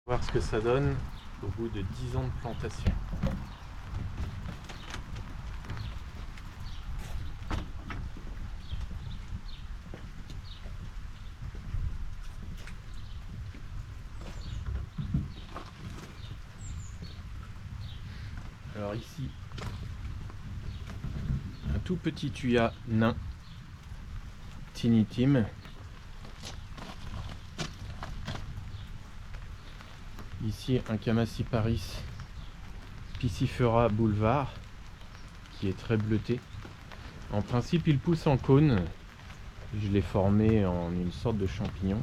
Voir ce que ça donne au bout de 10 ans de plantation. Alors ici, un tout petit thuya nain, Tinitim. Ici un Chamaecyparis piscifera boulevard qui est très bleuté. En principe il pousse en cône. Je l'ai formé en une sorte de champignon.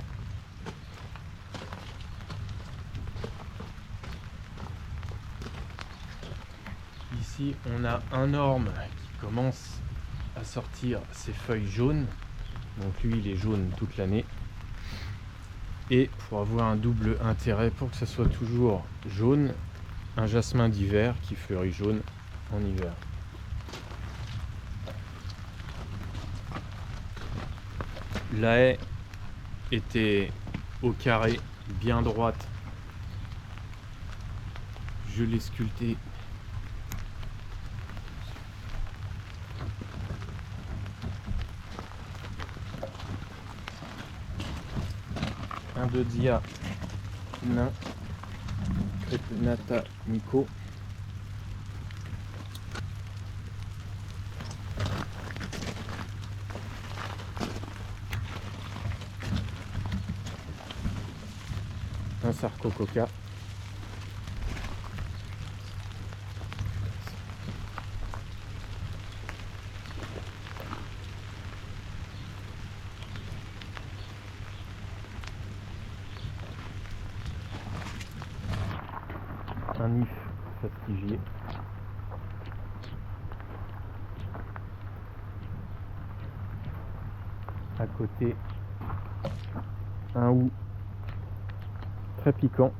Ici on a un orme qui commence à sortir ses feuilles jaunes. Donc lui il est jaune toute l'année. Et pour avoir un double intérêt, pour que ça soit toujours jaune, un jasmin d'hiver qui fleurit jaune en hiver. La haie était au carré, bien droite. Je l'ai sculptée. Un Dodia nain, Crepenata Nico. Un Sarcococa. Un Nif fastigié. À côté, un hou très piquant,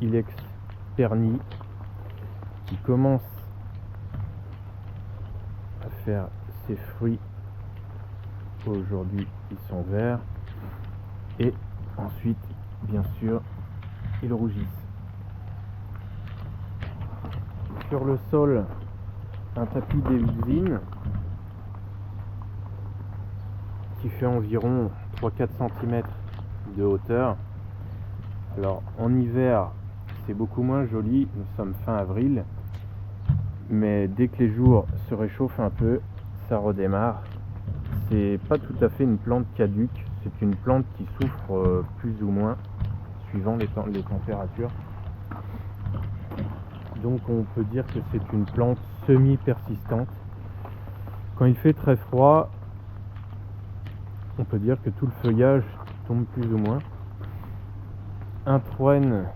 Ilex perni, qui commence à faire ses fruits. Aujourd'hui, ils sont verts. Et ensuite, bien sûr, ils rougissent. Sur le sol, un tapis d'Eusine qui fait environ 3-4 cm de hauteur. Alors en hiver, c'est beaucoup moins joli, nous sommes fin avril, mais dès que les jours se réchauffent un peu, ça redémarre. C'est pas tout à fait une plante caduque, c'est une plante qui souffre plus ou moins suivant les températures. Donc on peut dire que c'est une plante semi-persistante. Quand il fait très froid, on peut dire que tout le feuillage tombe plus ou moins. Un troène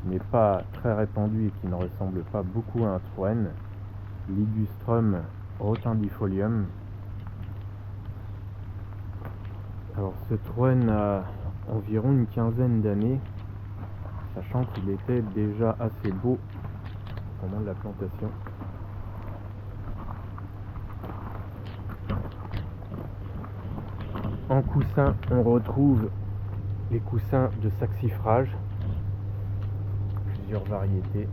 qui n'est pas très répandu et qui ne ressemble pas beaucoup à un troène, Ligustrum rotundifolium. Alors ce troène a environ une quinzaine d'années, sachant qu'il était déjà assez beau au moment de la plantation. En coussin, on retrouve les coussins de saxifrage, plusieurs variétés.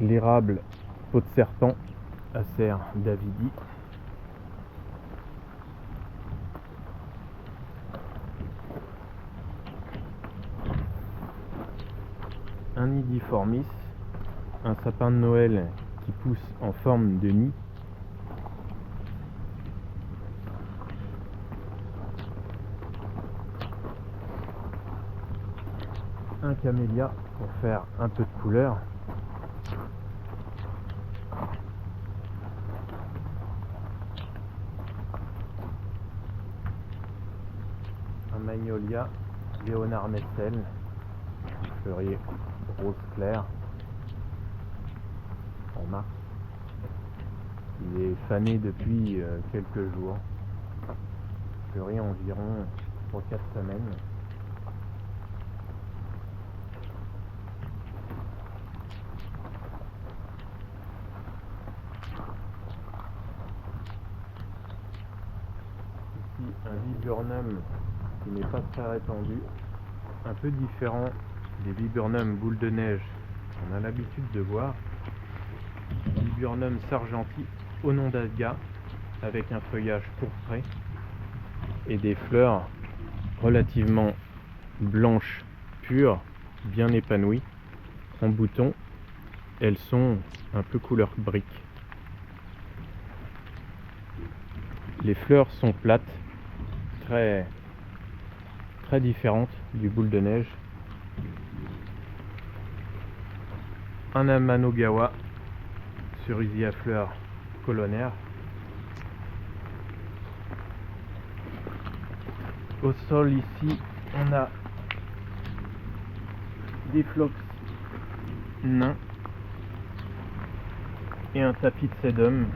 L'érable peau de serpent, Acer davidi. Un nidiformis, un sapin de Noël qui pousse en forme de nid. Un camélia pour faire un peu de couleur. Un magnolia Léonard Messel, fleuri rose clair en mars. Il est fané depuis quelques jours. Fleuri environ 3-4 semaines. un viburnum qui n'est pas très répandu, un peu différent des viburnums boules de neige qu'on a l'habitude de voir. Viburnum sargenti onondaga avec un feuillage pourpré et des fleurs relativement blanches pures, bien épanouies en bouton. Elles sont un peu couleur brique. Les fleurs sont plates, très différentes du boule de neige. Un Amanogawa, cerisier à fleurs colonnaires. Au sol ici, on a des phlox nains et un tapis de sédum.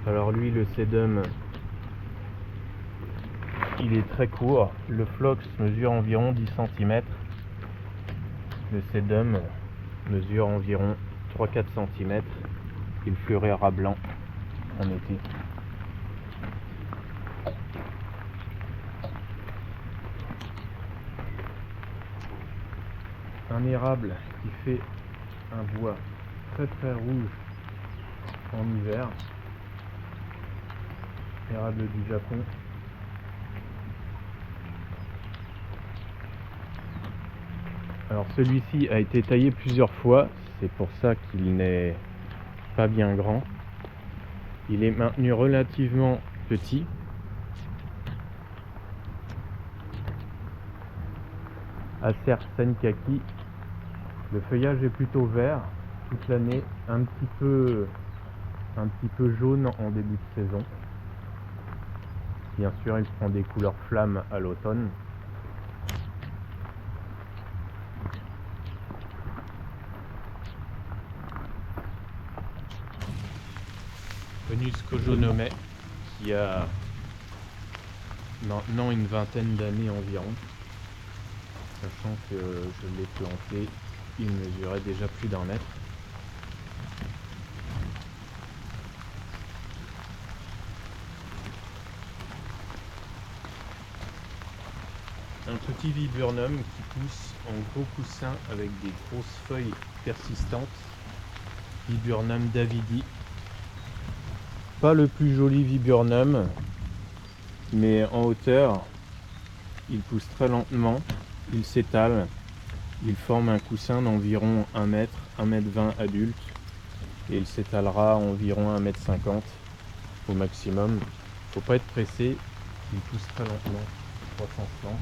Alors lui, le sédum, il est très court. Le phlox mesure environ 10 cm. Le sédum mesure environ 3-4 cm. Il fleurira blanc en été. Un érable qui fait un bois très rouge en hiver. Érable du Japon. Alors celui-ci a été taillé plusieurs fois, c'est pour ça qu'il n'est pas bien grand. Il est maintenu relativement petit. Acer Senkaki. Le feuillage est plutôt vert toute l'année, un petit peu jaune en début de saison. Bien sûr, il prend des couleurs flammes à l'automne. Venus Kojonome, qui a maintenant une vingtaine d'années environ, sachant que je l'ai planté, il mesurait déjà plus d'1 mètre. Un petit viburnum qui pousse en gros coussin avec des grosses feuilles persistantes. Viburnum davidi. Pas le plus joli viburnum, mais en hauteur, il pousse très lentement, il s'étale, il forme un coussin d'environ 1 mètre, 1 mètre 20 adulte, et il s'étalera environ 1 mètre 50 au maximum. Faut pas être pressé, il pousse très lentement, 300 plants.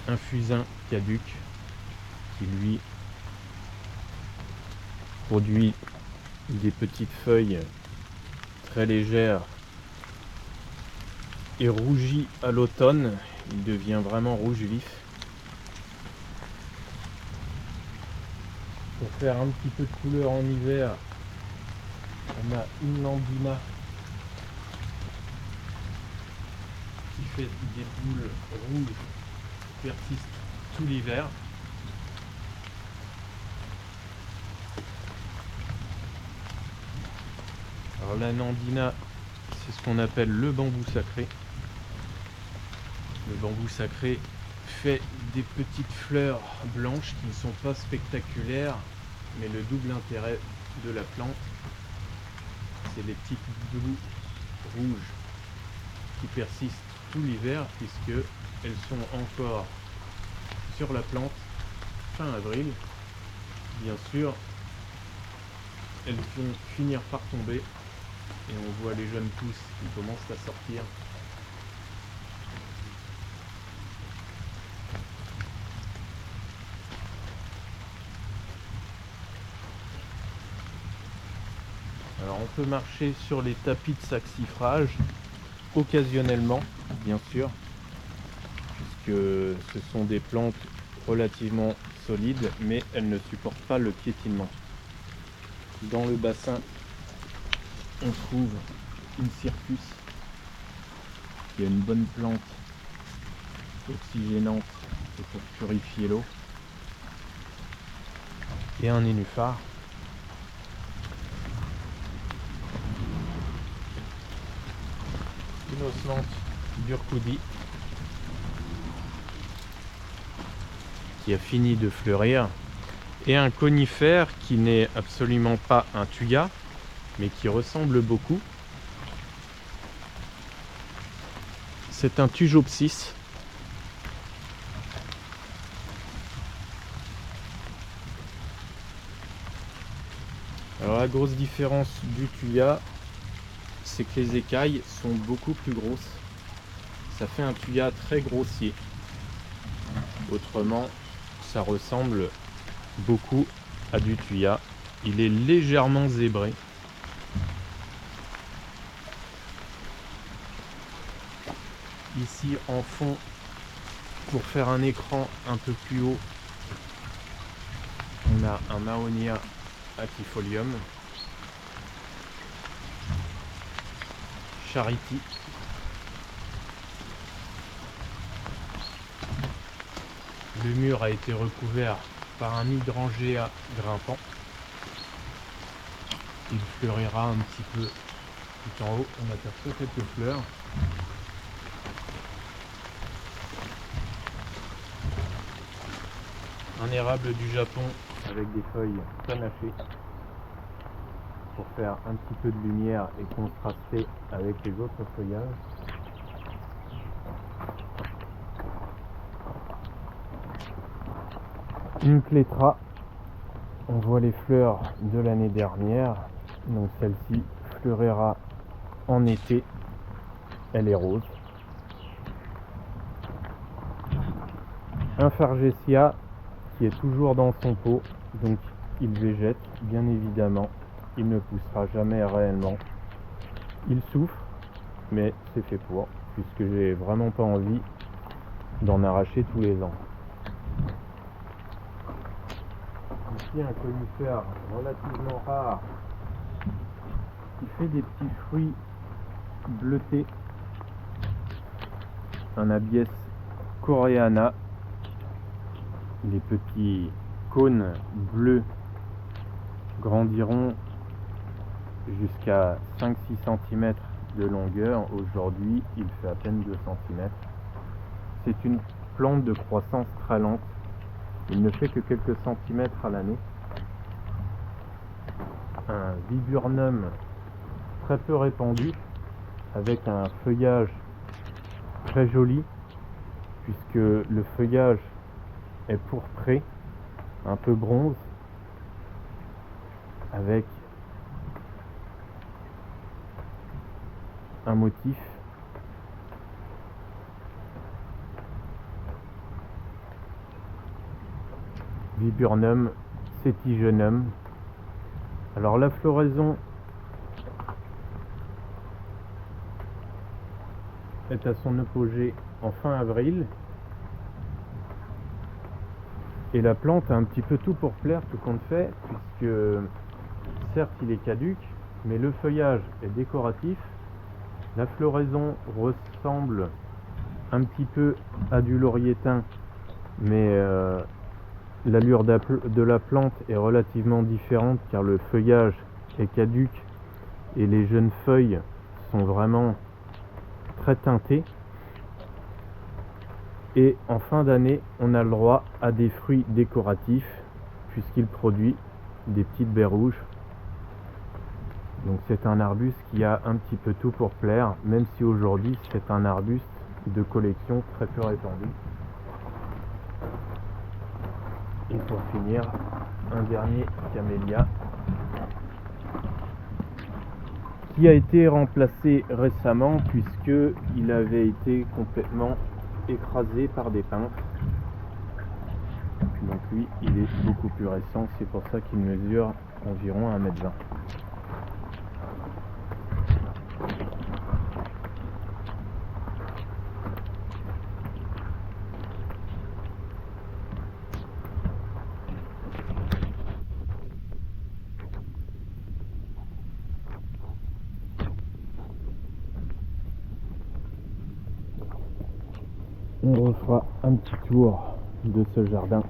Un fusain caduc qui lui produit des petites feuilles très légères et rougies à l'automne. Il devient vraiment rouge vif. Pour faire un petit peu de couleur en hiver, on a une Landina qui fait des boules rouges qui persistent tout l'hiver. Alors la Nandina, c'est ce qu'on appelle le bambou sacré. Le bambou sacré fait des petites fleurs blanches qui ne sont pas spectaculaires, mais le double intérêt de la plante, c'est les petites boules rouges qui persistent tout l'hiver, puisque elles sont encore sur la plante fin avril. Bien sûr, elles vont finir par tomber et on voit les jeunes pousses qui commencent à sortir. Alors on peut marcher sur les tapis de saxifrage occasionnellement, bien sûr, puisque ce sont des plantes relativement solides, mais elles ne supportent pas le piétinement. Dans le bassin, on trouve une circus, qui a une bonne plante oxygénante et pour purifier l'eau, et un nénuphar. osmante d'Urkoudi qui a fini de fleurir, et un conifère qui n'est absolument pas un thuya, mais qui ressemble beaucoup. C'est un Thujopsis. Alors la grosse différence du thuya, c'est que les écailles sont beaucoup plus grosses. Ça fait un thuya très grossier. Autrement, ça ressemble beaucoup à du thuya. Il est légèrement zébré. Ici en fond, pour faire un écran un peu plus haut, on a un Mahonia Atifolium, Charity, le mur a été recouvert par un hydrangea grimpant. Il fleurira un petit peu tout en haut, on aperçoit quelques fleurs. Un érable du Japon avec des feuilles panachées pour faire un petit peu de lumière et contraster avec les autres feuillages. Une clétra, on voit les fleurs de l'année dernière, donc celle-ci fleurira en été, elle est rose. Un Fargesia qui est toujours dans son pot, donc il végète, bien évidemment, il ne poussera jamais réellement. Il souffre, mais c'est fait pour, puisque j'ai vraiment pas envie d'en arracher tous les ans. Ici un conifère relativement rare qui fait des petits fruits bleutés, un Abies coreana. Les petits cônes bleus grandiront jusqu'à 5-6 cm de longueur. Aujourd'hui, il fait à peine 2 cm. C'est une plante de croissance très lente. Il ne fait que quelques centimètres à l'année. Un viburnum très peu répandu, avec un feuillage très joli, puisque le feuillage est pourpré, un peu bronze, avec un motif Viburnum setigenum. Alors la floraison est à son apogée en fin avril. Et la plante a un petit peu tout pour plaire, tout compte fait, puisque certes il est caduc, mais le feuillage est décoratif. La floraison ressemble un petit peu à du laurier thym, mais l'allure de la plante est relativement différente car le feuillage est caduc et les jeunes feuilles sont vraiment très teintées. Et en fin d'année, on a le droit à des fruits décoratifs puisqu'il produit des petites baies rouges. Donc c'est un arbuste qui a un petit peu tout pour plaire, même si aujourd'hui c'est un arbuste de collection très peu répandu. Et pour finir, un dernier camélia qui a été remplacé récemment puisque il avait été complètement écrasé par des pinces. Donc lui, il est beaucoup plus récent, c'est pour ça qu'il mesure environ 1,20 m. On refera un petit tour de ce jardin.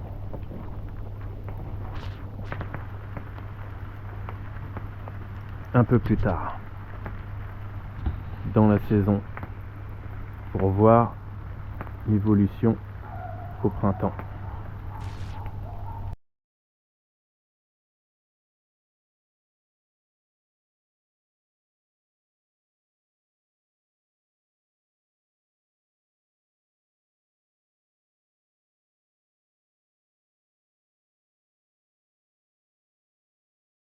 Un peu plus tard, dans la saison pour voir l'évolution au printemps.